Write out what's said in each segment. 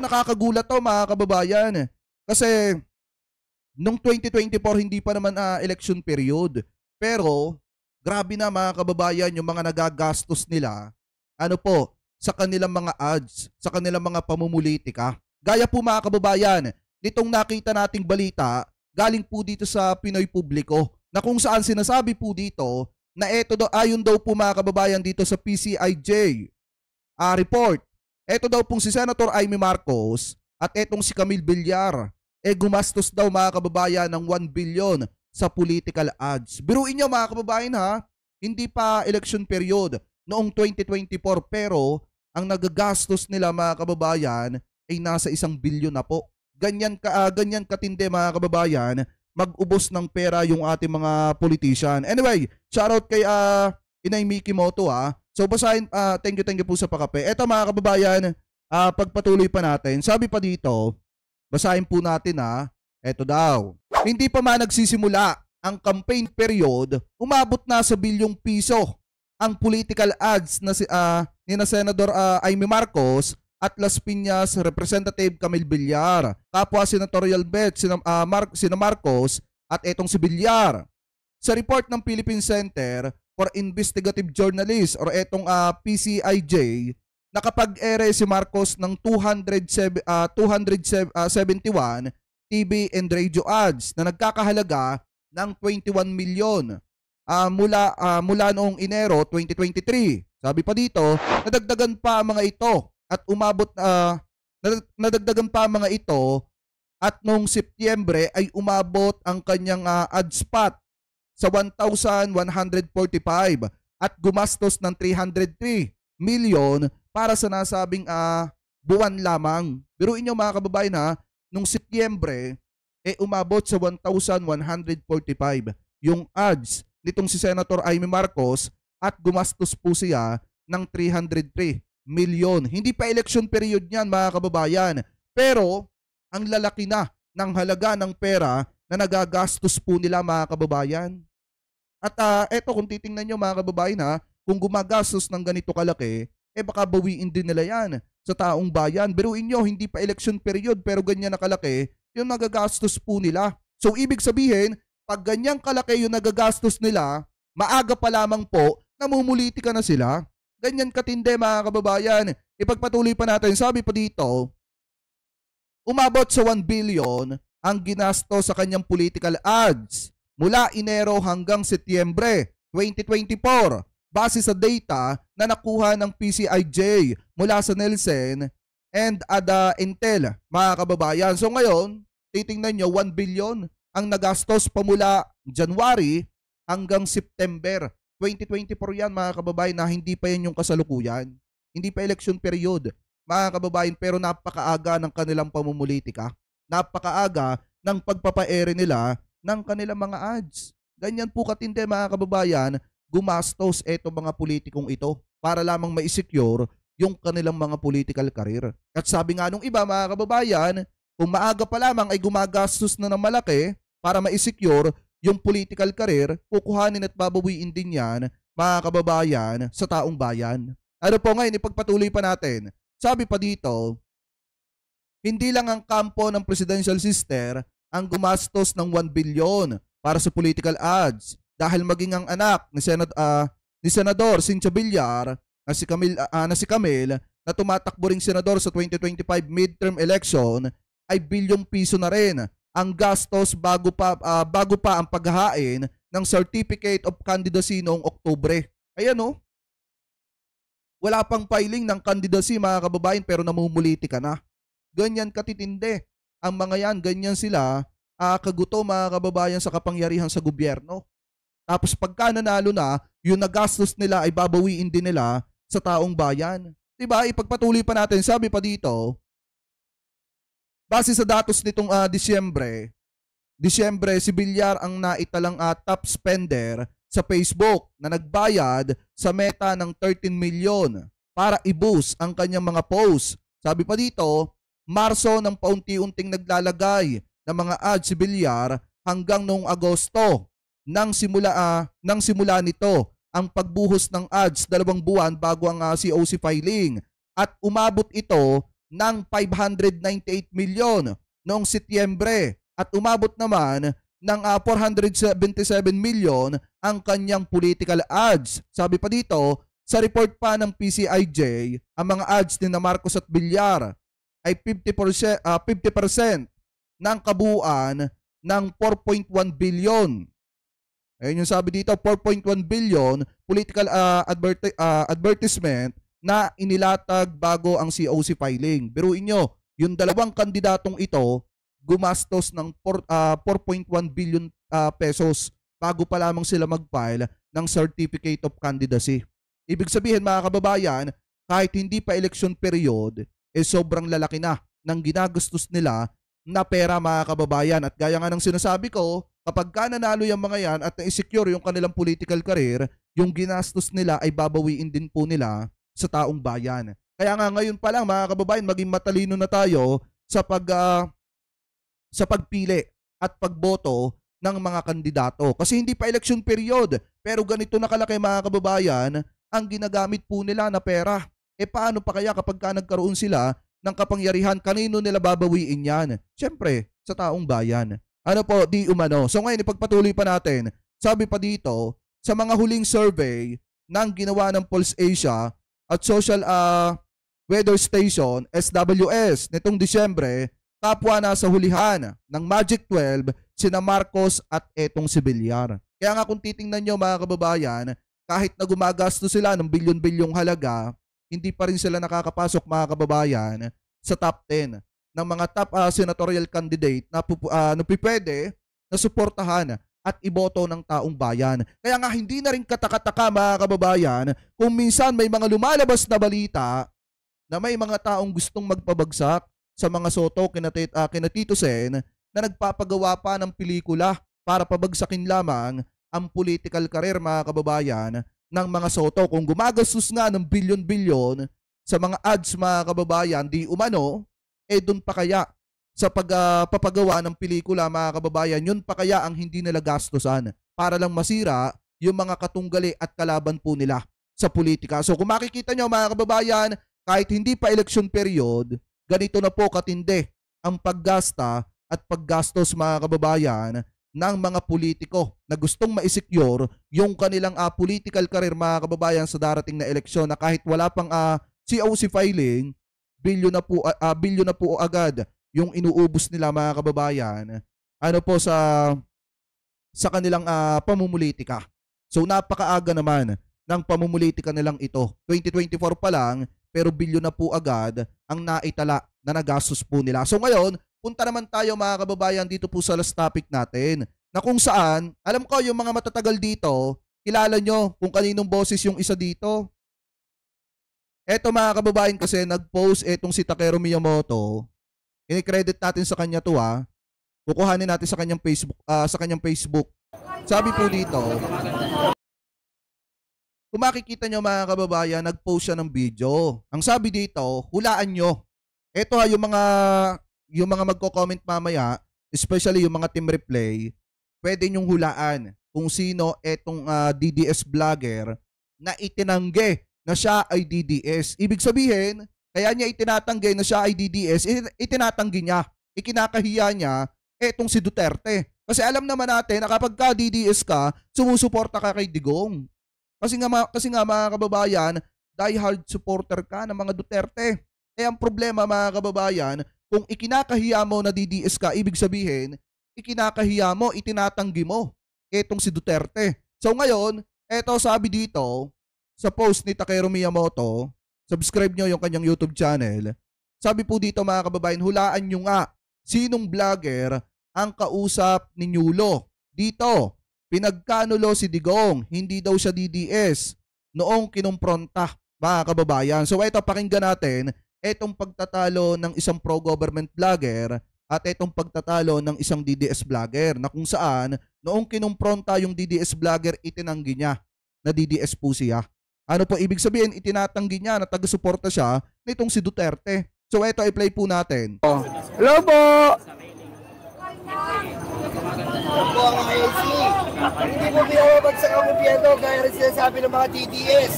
nakakagulat to mga kababayan. Kasi nung 2024 hindi pa naman election period. Pero grabe na mga kababayan yung mga nagagastos nila. Ano po, sa kanilang mga ads, sa kanilang mga pamumulitika. Gaya po mga kababayan, nitong nakita nating balita, galing po dito sa Pinoy Publiko, na kung saan sinasabi po dito na eto daw, ayon daw po mga kababayan dito sa PCIJ report, eto daw pong si Senator Amy Marcos at etong si Camille Villar, gumastos daw mga kababayan ng 1 billion sa political ads. Biruin nyo mga kababayan ha, hindi pa election period noong 2024 pero ang nagagastos nila mga kababayan ay nasa 1 billion na po. Ganyan katindi mga kababayan, mag-ubos ng pera yung ating mga politician. Anyway, shoutout kay Inay Miki Moto So basahin, thank you po sa pakape. Eto mga kababayan, pagpatuloy pa natin. Sabi pa dito, basahin po natin eto daw. Hindi pa man nagsisimula ang campaign period, umabot na sa bilyong piso ang political ads na ni Senador Amy Marcos at Las Piñas Representative Camille Villar, kapwa senatorial bet sina Marcos at etong si Villar. Sa report ng Philippine Center for Investigative Journalists or etong PCIJ, nakapag-ere si Marcos ng 271 TV and radio ads na nagkakahalaga ng 21 million mula noong Enero 2023. Sabi pa dito, nadagdagan pa ang mga ito at nadagdagan pa ang mga ito at noong Setyembre ay umabot ang kanyang ad spot sa 1,145 at gumastos ng 303 million para sa nasabing buwan lamang. Biruin nyo mga kababayan nung Setyembre umabot sa 1,145 yung ads nitong si Senator Amy Marcos at gumastos po siya ng 303 million. Hindi pa election period niyan mga kababayan. Pero ang lalaki na ng halaga ng pera na nagagastos po nila mga kababayan. At eto kung titingnan nyo mga kababayan kung gumagastos ng ganito kalaki, baka bawiin din nila yan sa taong bayan. Biruin nyo, hindi pa election period pero ganyan na kalaki yung nagagastos po nila. So ibig sabihin, pag ganyang kalaki yung nagagastos nila, maaga pa lamang po, namumulitika na sila. Ganyan katindi mga kababayan. Ipagpatuloy pa natin, sabi pa dito, umabot sa 1 billion ang ginasto sa kanyang political ads mula Enero hanggang Setyembre 2024 base sa data na nakuha ng PCIJ mula sa Nielsen and ADA Intel mga kababayan. So ngayon, titingnan nyo 1 billion ang nagastos pamula January hanggang September 2024 yan mga kababayan, na hindi pa yan yung kasalukuyan. Hindi pa election period mga kababayan, pero napakaaga ng kanilang pamumulitika. Napakaaga ng pagpapaere nila ng kanilang mga ads. Ganyan po katindi mga kababayan, gumastos eto mga politikong ito para lamang ma-secure yung kanilang mga political career. At sabi nga nung iba mga kababayan, kung maaga pa lamang ay gumagastos na ng malaki para ma-secure yung political career, kukuhanin at babawiin din yan, mga kababayan, sa taong bayan. Ano po ngayon, ipagpatuloy pa natin. Sabi pa dito, hindi lang ang kampo ng presidential sister ang gumastos ng 1 billion para sa political ads dahil maging ang anak ni Senador Cynthia Villar na si Camille na tumatakbo ring senador sa 2025 midterm election ay bilyong piso na rin ang gastos bago pa ang paghahain ng Certificate of Candidacy noong Oktubre. Ayan wala pang filing ng candidacy mga kababayan pero namumuliti ka na. Ganyan katitindi. Ang mga yan, ganyan sila kaguto mga kababayan sa kapangyarihan sa gobyerno. Tapos pagka nanalo na, yung nagastos nila ay babawiin din nila sa taong bayan. Diba? Ipagpatuloy pa natin. Sabi pa dito, base sa datos nitong Disyembre, si Villar ang naitalang top spender sa Facebook na nagbayad sa Meta ng 13 million para i-boost ang kanyang mga posts. Sabi pa dito, Marso nang paunti-unting naglalagay ng mga ads si Villar hanggang noong Agosto nang simula nito ang pagbuhos ng ads 2 buwan bago ang COC filing at umabot ito ng 598 milyon noong Setyembre at umabot naman ng 477 milyon ang kanyang political ads. Sabi pa dito, sa report pa ng PCIJ, ang mga ads ni na Marcos at Villar ay 50% ng kabuuan ng 4.1 billion. Ayun yung sabi dito, 4.1 billion political advertisement na inilatag bago ang COC filing. Biruin nyo, yung dalawang kandidatong ito gumastos ng 4.1 billion pesos bago pa lamang sila mag-file ng Certificate of Candidacy. Ibig sabihin mga kababayan, kahit hindi pa election period, sobrang lalaki na ng ginagastos nila na pera mga kababayan. At gaya nga ng sinasabi ko, kapag ka nanalo yung mga yan at na-secure yung kanilang political career, yung ginastos nila ay babawiin din po nila sa taong bayan. Kaya nga ngayon pa lang mga kababayan, maging matalino na tayo sa pagpili at pagboto ng mga kandidato. Kasi hindi pa election period, pero ganito na kalaki mga kababayan ang ginagamit po nila na pera. Paano pa kaya kapag ka nagkaroon sila ng kapangyarihan, kanino nila babawiin yan? Siyempre, sa taong bayan. Ano po, di umano. So ngayon, ipagpatuloy pa natin. Sabi pa dito, sa mga huling survey ng ginawa ng Pulse Asia at Social Weather Station, SWS, nitong Disyembre, kapwa na sa hulihan ng Magic 12, sina Marcos at etong si Villar. Kaya nga kung titingnan nyo mga kababayan, kahit na gumagasto sila ng bilyon-bilyong halaga, hindi pa rin sila nakakapasok mga kababayan sa top 10 ng mga top senatorial candidate na pwede na suportahan at iboto ng taong bayan. Kaya nga hindi na rin katakataka mga kababayan kung minsan may mga lumalabas na balita na may mga taong gustong magpabagsak sa mga Soto kina Tito Sen na nagpapagawa pa ng pelikula para pabagsakin lamang ang political career mga kababayan ng mga Soto. Kung gumagastos nga ng bilyon-bilyon sa mga ads mga kababayan, di umano, doon pa kaya sa pagpapagawa ng pelikula mga kababayan, yun pa kaya ang hindi nila gastusan para lang masira yung mga katunggali at kalaban po nila sa politika. So kung makikita nyo mga kababayan, kahit hindi pa election period, ganito na po katindi ang paggasta at paggastos mga kababayan ng mga politiko na gustong ma-secure yung kanilang political career mga kababayan sa darating na eleksyon, na kahit wala pang COC filing, bilyon na po agad yung inuubos nila mga kababayan sa kanilang pamumulitika. So napakaaga naman ng pamumulitika nilang ito. 2024 pa lang, pero bilyon na po agad ang naitala na nagastos po nila. So ngayon, punta naman tayo mga kababayan dito po sa last topic natin, na kung saan, alam ko yung mga matatagal dito, kilala nyo kung kaninong boses yung isa dito. Eto mga kababayan kasi nag-post etong si Takeru Miyamoto. Ini-credit natin sa kanya to Kukuhanin natin sa kanyang Facebook. Sabi po dito, kung makikita nyo mga kababayan, nag-post siya ng video. Ang sabi dito, hulaan nyo. Ito yung mga magko-comment mamaya, especially yung mga team replay, pwede nyong hulaan kung sino etong DDS vlogger na itinanggi na siya ay DDS. Ibig sabihin, kaya niya itinatanggi na siya ay DDS, itinatanggi niya, ikinakahiya niya etong si Duterte. Kasi alam naman natin na kapag ka DDS ka, sumusuporta ka kay Digong. Kasi nga mga kababayan, diehard supporter ka ng mga Duterte. Ang problema mga kababayan, kung ikinakahiya mo na DDS ka, ibig sabihin, ikinakahiya mo, itinatanggi mo etong si Duterte. So ngayon, eto sabi dito sa post ni Takeru Miyamoto, subscribe nyo yung kanyang YouTube channel. Sabi po dito mga kababayan, hulaan nyo nga sinong vlogger ang kausap ni Nyulo. Dito, pinagkanulo si Digong, hindi daw siya DDS noong kinumpronta mga kababayan. So ito, pakinggan natin etong pagtatalo ng isang pro-government vlogger at etong pagtatalo ng isang DDS vlogger, na kung saan noong kinumpronta yung DDS vlogger, itinanggi niya na DDS po siya. Ano po ibig sabihin? Itinatanggi niya na taga-suporta siya nitong si Duterte. So ito, i-play po natin. Hello po! po ang IAC. Hindi po pinapabagsak ang gobyerno gaya rin sinasabi ng mga DDS.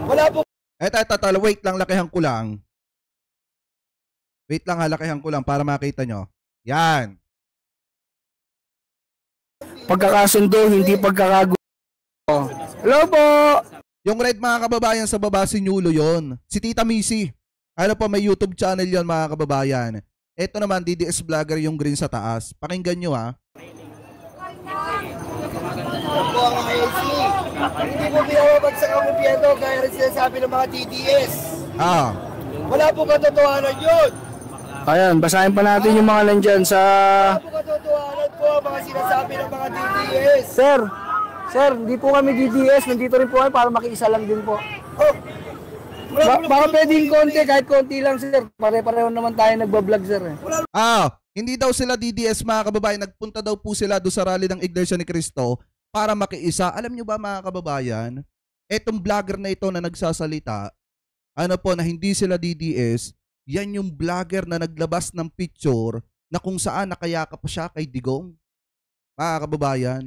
Wala po. Eto, wait lang, lakihan ko lang. Wait lang, halakihan ko lang para makita nyo. Yan. Pagkakasundo, hindi pagkakagulo. Hello po! Yung red mga kababayan sa baba, si Nyulo yon. Si Tita Missy. Ano po, may YouTube channel yon mga kababayan. Ito naman, DDS Vlogger yung green sa taas. Pakinggan nyo ha. Ako po ang IC. Hindi po binabagsak ang gobyerno gaya rin sinasabi ng mga DDS. Wala po katotohanan yun. Ayan, basahin pa natin yung mga nandyan sa... Wala po katotohanan po ang mga sinasabi ng mga DDS. Sir, hindi po kami DDS. Nandito rin po kami para makiisa lang din po. Oh, Baka pwedeng konti, kahit konti lang sir. Pare-pareho naman tayo nagbablog sir. Hindi daw sila DDS mga kababayan. Nagpunta daw po sila doon sa rally ng Iglesia ni Cristo para makiisa. Alam nyo ba mga kababayan, etong vlogger na ito na nagsasalita, ano po, na hindi sila DDS, yan yung vlogger na naglabas ng picture na kung saan nakayakap pa siya kay Digong. Mga kababayan.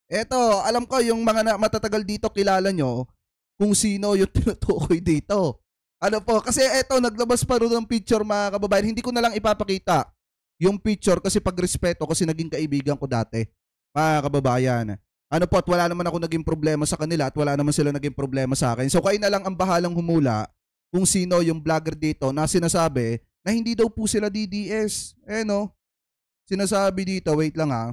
Eto, alam ko yung mga matatagal dito kilala nyo kung sino yung tinutukoy dito. Ano po, kasi eto, naglabas pa rin ng picture mga kababayan. Hindi ko na lang ipapakita yung picture kasi pagrespeto kasi naging kaibigan ko dati. Mga kababayan. Ano po, at wala naman ako naging problema sa kanila at wala naman sila naging problema sa akin. So kayo na lang ang bahalang humula kung sino yung vlogger dito na sinasabi na hindi daw po sila DDS. No? Sinasabi dito, wait lang ha.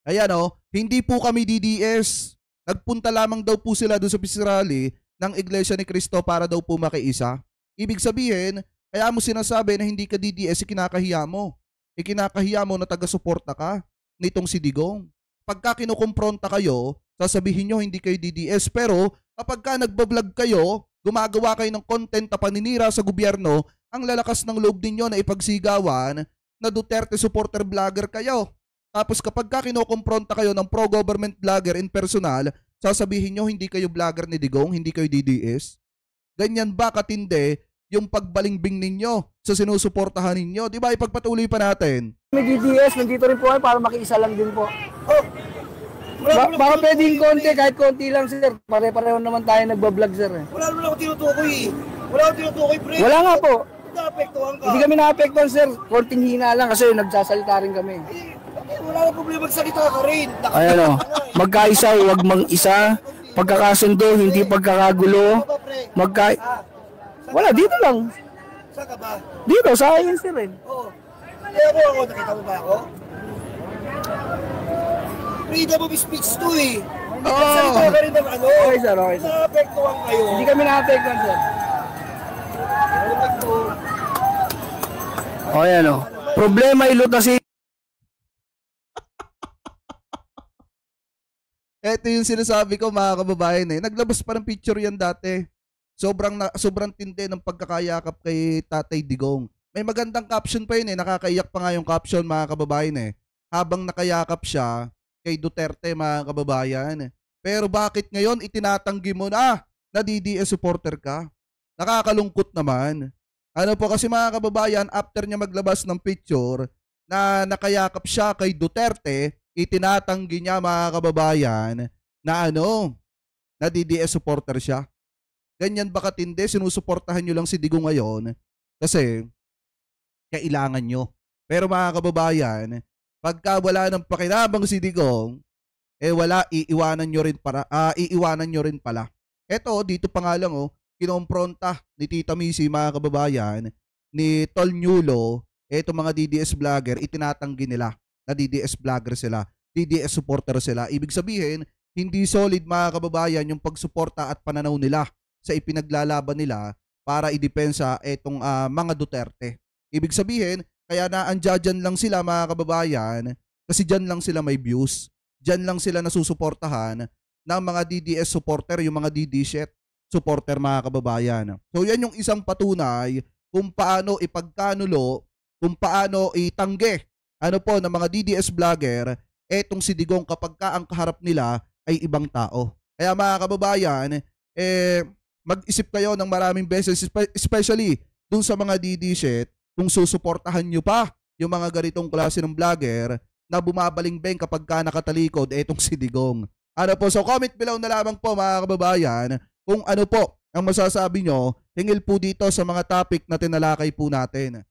Ayan hindi po kami DDS. Nagpunta lamang daw po sila doon sa peace rally ng Iglesia ni Cristo para daw po makiisa. Ibig sabihin, kaya mo sinasabi na hindi ka DDS, ikinakahiya mo. Ikinakahiya mo na taga-suporta ka nitong si Digong. Pagka kinukumpronta kayo, sasabihin nyo hindi kayo DDS. Pero kapag ka nagbablog kayo, gumagawa kayo ng content na paninira sa gobyerno, ang lalakas ng loob ninyo na ipagsigawan na Duterte supporter vlogger kayo. Tapos kapag ka kinukumpronta kayo ng pro-government vlogger in personal, sasabihin nyo hindi kayo vlogger ni Digong, hindi kayo DDS. Ganyan ba katindi yung pagbalingbing ninyo sa sinusuportahan ninyo? Di ba ipagpatuloy pa natin? May DDS, nandito rin po kami para makiisa lang din po. oh. Baka pwedeng konti, kahit konti lang sir. Pare-pareho naman tayo nagbablog sir. Wala naman ako tinutukoy eh. Wala akong tinutukoy, pre. Wala nga po. Naapektuhan ka. Hindi kami naapektuhan sir. Konting hina lang kasi nagsasalita rin kami. Wala na problema, magsalita ka rin. Ayan magkaisa, huwag mang-isa. Pagkakasundo, hindi pagkakagulo. Wala, dito lang. Saan ka ba? Dito, sa akin sir eh. Oo. Kaya mo ako, nakita mo ba ako? Freedom of speech to eh. Magsalita ka rin ng ano. Okay sir, okay sir. Naapektuhan kayo. Hindi kami naapektuhan sir. Ayan problema ilutasin. Ito yung sinasabi ko mga kababayan Naglabas pa ng picture yan dati. Sobrang tindi ng pagkakayakap kay Tatay Digong. May magandang caption pa yun Nakakaiyak pa nga yung caption mga kababayan Habang nakayakap siya kay Duterte mga kababayan. Pero bakit ngayon itinatanggi mo na DDS supporter ka? Nakakalungkot naman. Ano po kasi mga kababayan, after niya maglabas ng picture na nakayakap siya kay Duterte, itinatanggi niya mga kababayan na na DDS supporter siya. Ganyan ba katindi? Sinusuportahan nyo lang si Digong ngayon kasi kailangan nyo. Pero mga kababayan, pagka wala ng pakinabang si Digong, iiwanan nyo rin pala. Eto, dito pa nga lang kinompronta ni Tita Missy mga kababayan, ni Tol Nyulo, eto mga DDS vlogger, itinatanggi nila na DDS vlogger sila, DDS supporter sila. Ibig sabihin, hindi solid mga kababayan yung pagsuporta at pananaw nila sa ipinaglalaban nila para idepensa etong mga Duterte. Ibig sabihin, kaya naandyan lang sila mga kababayan kasi dyan lang sila may views. Dyan lang sila nasusuportahan ng mga DDS supporter, yung mga DD-shit supporter mga kababayan. So yan yung isang patunay kung paano ipagkanulo, kung paano itanggi ng mga DDS vlogger etong si Digong kapag ka ang kaharap nila ay ibang tao. Kaya mga kababayan, mag-isip kayo ng maraming beses, especially dun sa mga DD-shit, kung susuportahan nyo pa yung mga ganitong klase ng vlogger na bumabaling-beng kapag ka nakatalikod etong si Digong. So comment below na lamang po mga kababayan kung ano po ang masasabi nyo, hingil po dito sa mga topic na tinalakay po natin.